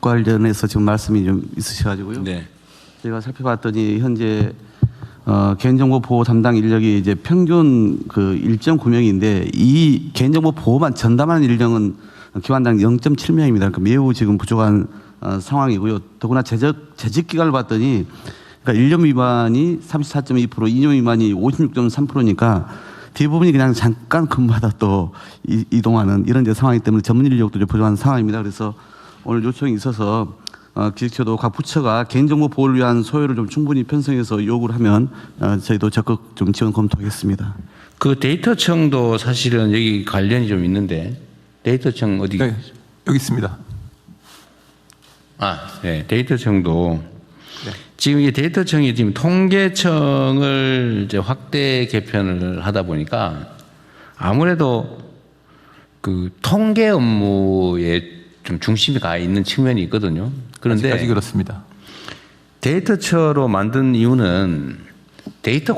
관련해서 지금 말씀이 좀 있으셔가지고요. 네. 제가 살펴봤더니 현재 개인정보 보호 담당 인력이 이제 평균 그 1.9명인데 이 개인정보 보호만 전담하는 인력은 기관당 0.7명입니다. 그러니까 매우 지금 부족한 상황이고요. 더구나 재직 기간을 봤더니 그러니까 1년 미만이 34.2%, 2년 미만이 56.3%니까 대부분이 그냥 잠깐 근무하다 또 이동하는 이런 이제 상황이기 때문에 전문 인력도 좀 부족한 상황입니다. 그래서 오늘 요청이 있어서 기획처도 각 부처가 개인정보 보호를 위한 소요를 좀 충분히 편성해서 요구를 하면 저희도 적극 좀 지원 검토하겠습니다. 그 데이터청도 사실은 여기 관련이 좀 있는데 데이터청 어디? 네, 여기 있습니다. 네, 데이터청도 네. 지금 이 데이터청이 지금 통계청을 이제 확대 개편을 하다 보니까 아무래도 그 통계 업무에 좀 중심이 가 있는 측면이 있거든요. 그런데 아직까지 그렇습니다. 데이터처로 만든 이유는 데이터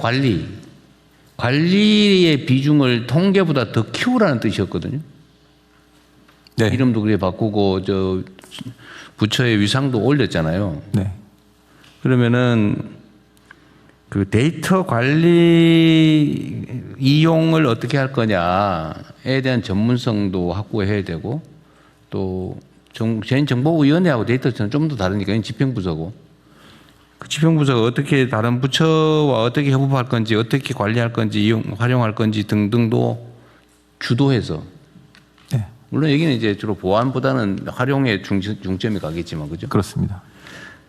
관리의 비중을 통계보다 더 키우라는 뜻이었거든요. 네. 이름도 그래 바꾸고 저 부처의 위상도 올렸잖아요. 네. 그러면은 그 데이터 관리 이용을 어떻게 할 거냐에 대한 전문성도 확보해야 되고 또 개인정보위원회하고 데이터처는 좀 더 다르니까 집행부서고 그 집행부서가 어떻게 다른 부처와 어떻게 협업할 건지 어떻게 관리할 건지 활용할 건지 등등도 주도해서 네. 물론 여기는 이제 주로 보안보다는 활용에 중점이 가겠지만 그죠? 그렇습니다.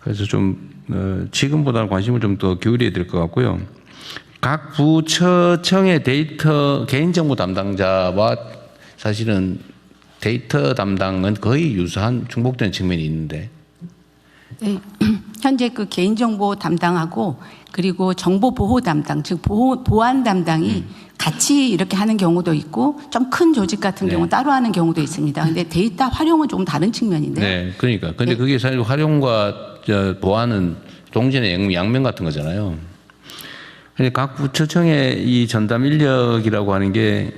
그래서 좀 지금보다는 관심을 좀 더 기울여야 될 것 같고요. 각 부처청의 데이터 개인정보 담당자와 사실은 데이터 담당은 거의 유사한 중복되는 측면이 있는데. 네, 현재 그 개인정보 담당하고 그리고 정보보호 담당, 즉 보안 담당이 같이 이렇게 하는 경우도 있고 좀 큰 조직 같은 네. 경우 따로 하는 경우도 있습니다. 근데 데이터 활용은 조금 다른 측면인데요. 네, 그러니까. 근데 네. 그게 사실 활용과 보안은 동전의 양면 같은 거잖아요. 근데 각 부처청의 이 전담 인력이라고 하는 게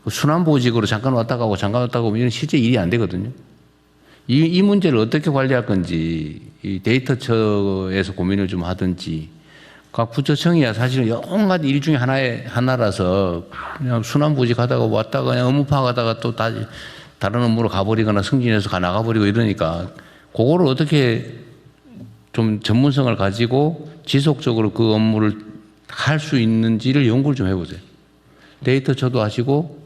순환보직으로 잠깐 왔다 가고 잠깐 왔다 가고 이런 실제 일이 안 되거든요. 이 문제를 어떻게 관리할 건지 이 데이터처에서 고민을 좀 하든지 각 부처청이야 사실은 여러 가지 일 중에 하나라서 그냥 순환보직 하다가 왔다가 그냥 업무 파악하다가 또 다른 업무로 가버리거나 승진해서 나가버리고 이러니까 그거를 어떻게 좀 전문성을 가지고 지속적으로 그 업무를 할 수 있는지를 연구를 좀 해보세요. 데이터처도 하시고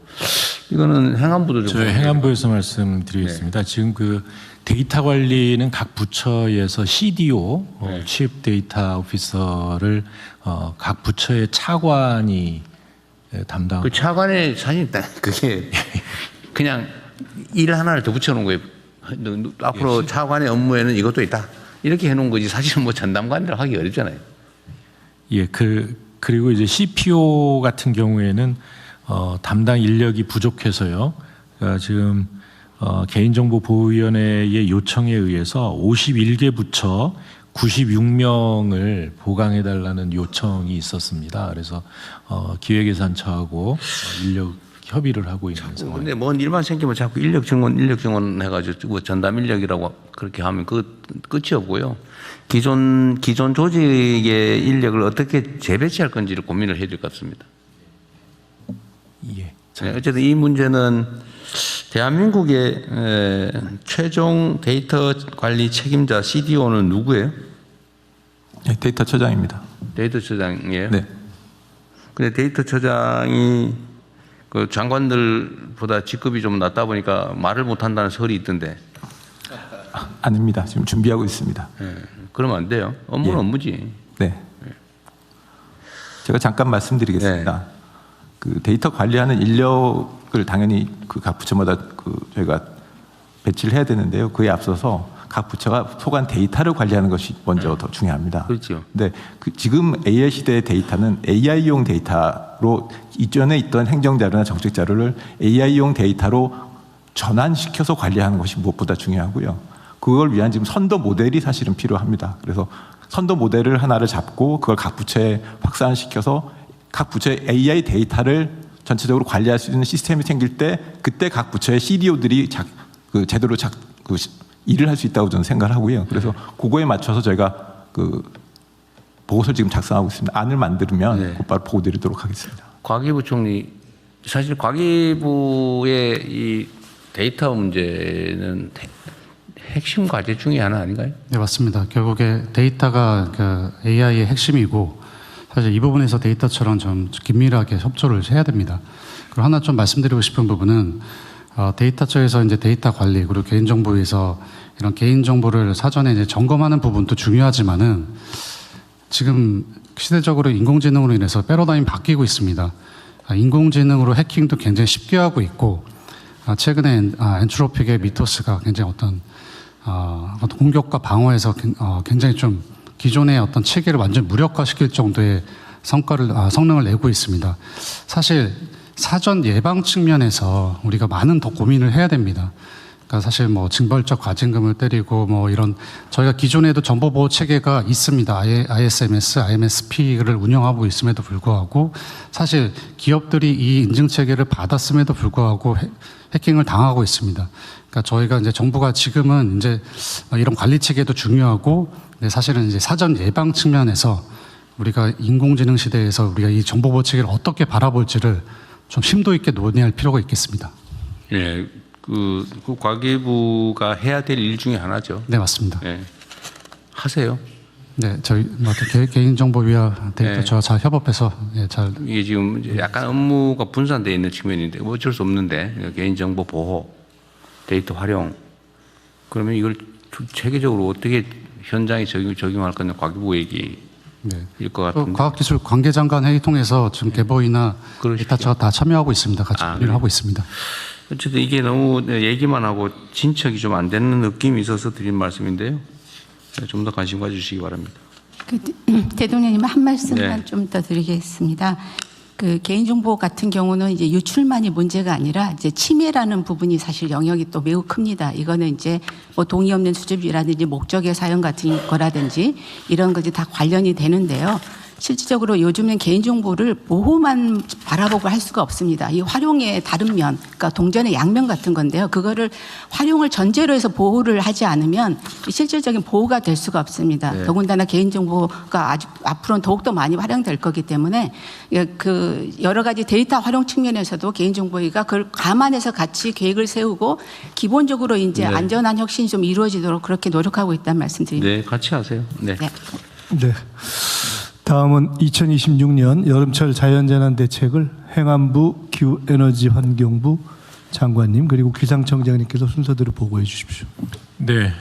이거는 행안부도 좀. 저희 행안부에서 말씀드리겠습니다. 네. 지금 그 데이터 관리는 각 부처에서 CDO, 네. Chief Data Officer를 각 부처의 차관이 담당. 그 차관의 사실 그게 그냥 일 하나를 더 붙여놓은 거예요. 앞으로 차관의 업무에는 이것도 있다. 이렇게 해놓은 거지 사실은 뭐 전담관이라고 하기 어렵잖아요. 예, 그리고 이제 CPO 같은 경우에는 담당 인력이 부족해서요. 그러니까 지금 개인정보보호위원회의 요청에 의해서 51개 부처 96명을 보강해달라는 요청이 있었습니다. 그래서 기획예산처하고 인력 협의를 하고 있는 상황입니다. 근데 뭔 일만 생기면 자꾸 인력 증원 해가지고 전담 인력이라고 그렇게 하면 그 끝이 없고요. 기존 조직의 인력을 어떻게 재배치할 건지를 고민을 해야 될 것 같습니다. 예. 네, 어쨌든 이 문제는 대한민국의 최종 데이터 관리 책임자 CDO는 누구예요? 네, 데이터처장입니다. 데이터처장이에요? 네. 근데 데이터처장이 그 장관들보다 직급이 좀 낮다 보니까 말을 못한다는 설이 있던데. 아닙니다. 지금 준비하고 있습니다. 네, 그러면 안 돼요. 업무는 예. 업무지. 네. 제가 잠깐 말씀드리겠습니다. 네. 그 데이터 관리하는 인력을 당연히 그 각 부처마다 그 저희가 배치를 해야 되는데요. 그에 앞서서 각 부처가 소관 데이터를 관리하는 것이 먼저 더 중요합니다. 그렇죠. 근데 지금 AI 시대의 데이터는 AI용 데이터로 이전에 있던 행정자료나 정책 자료를 AI용 데이터로 전환시켜서 관리하는 것이 무엇보다 중요하고요. 그걸 위한 지금 선도 모델이 사실은 필요합니다. 그래서 선도 모델을 하나를 잡고 그걸 각 부처에 확산시켜서 각 부처의 AI 데이터를 전체적으로 관리할 수 있는 시스템이 생길 때 그때 각 부처의 CDO들이 제대로 일을 할 수 있다고 저는 생각을 하고요. 그래서 그거에 맞춰서 저희가 그 보고서를 지금 작성하고 있습니다. 안을 만들면 네. 곧바로 보고드리도록 하겠습니다. 과기부 총리, 사실 과기부의 이 데이터 문제는 핵심 과제 중에 하나 아닌가요? 네, 맞습니다. 결국에 데이터가 그 AI의 핵심이고 사실 이 부분에서 데이터처럼 좀 긴밀하게 협조를 해야 됩니다. 그리고 하나 좀 말씀드리고 싶은 부분은 데이터 쪽에서 이제 데이터 관리 그리고 개인정보에서 이런 개인정보를 사전에 이제 점검하는 부분도 중요하지만은 지금 시대적으로 인공지능으로 인해서 패러다임이 바뀌고 있습니다. 인공지능으로 해킹도 굉장히 쉽게 하고 있고 최근에 엔트로픽의 미토스가 굉장히 어떤 공격과 방어에서 굉장히 좀 기존의 어떤 체계를 완전 무력화시킬 정도의 성능을 내고 있습니다. 사실 사전 예방 측면에서 우리가 많은 더 고민을 해야 됩니다. 그러니까 사실 뭐 징벌적 과징금을 때리고 뭐 이런 저희가 기존에도 정보보호 체계가 있습니다. ISMS, IMSP를 운영하고 있음에도 불구하고 사실 기업들이 이 인증 체계를 받았음에도 불구하고 해킹을 당하고 있습니다. 그러니까 저희가 이제 정부가 지금은 이제 이런 관리 체계도 중요하고 사실은 이제 사전 예방 측면에서 우리가 인공지능 시대에서 우리가 이 정보보호 체계를 어떻게 바라볼지를 좀 심도 있게 논의할 필요가 있겠습니다. 예, 그 과기부가 해야 될 일 중에 하나죠. 네, 맞습니다. 예, 하세요. 네, 저희 개인정보위와 데이터 네. 저와 잘 협업해서 잘 이게 지금 이제 약간 업무가 분산되어 있는 측면인데 뭐 어쩔 수 없는데 개인정보 보호, 데이터 활용 그러면 이걸 체계적으로 어떻게 현장에 적용할 건지 과기부 얘기일 것 같은데. 과학기술 관계장관 회의 통해서 지금 개보이나 그러십시오. 데이터처가 다 참여하고 있습니다. 같이 논의를 네. 하고 있습니다. 어쨌든 이게 너무 얘기만 하고 진척이 좀 안 되는 느낌이 있어서 드린 말씀인데요. 좀 더 관심 가주시기 바랍니다. 대통령님 한 말씀만 네. 좀 더 드리겠습니다. 그 개인정보 같은 경우는 이제 유출만이 문제가 아니라 이제 침해라는 부분이 사실 영역이 또 매우 큽니다. 이거는 이제 뭐 동의 없는 수집이라든지 목적의 사용 같은 거라든지 이런 것이 다 관련이 되는데요. 실질적으로 요즘은 개인정보를 보호만 바라보고 할 수가 없습니다. 이 활용의 다른 면, 그러니까 동전의 양면 같은 건데요. 그거를 활용을 전제로 해서 보호를 하지 않으면 실질적인 보호가 될 수가 없습니다. 네. 더군다나 개인정보가 아주 앞으로는 더욱더 많이 활용될 거기 때문에 그 여러 가지 데이터 활용 측면에서도 개인정보위가 그걸 감안해서 같이 계획을 세우고 기본적으로 이제 네. 안전한 혁신이 좀 이루어지도록 그렇게 노력하고 있다는 말씀드립니다. 네, 같이 하세요. 네. 네. 네. 다음은 2026년 여름철 자연재난 대책을 행안부, 기후에너지환경부 장관님 그리고 기상청장님께서 순서대로 보고해 주십시오. 네.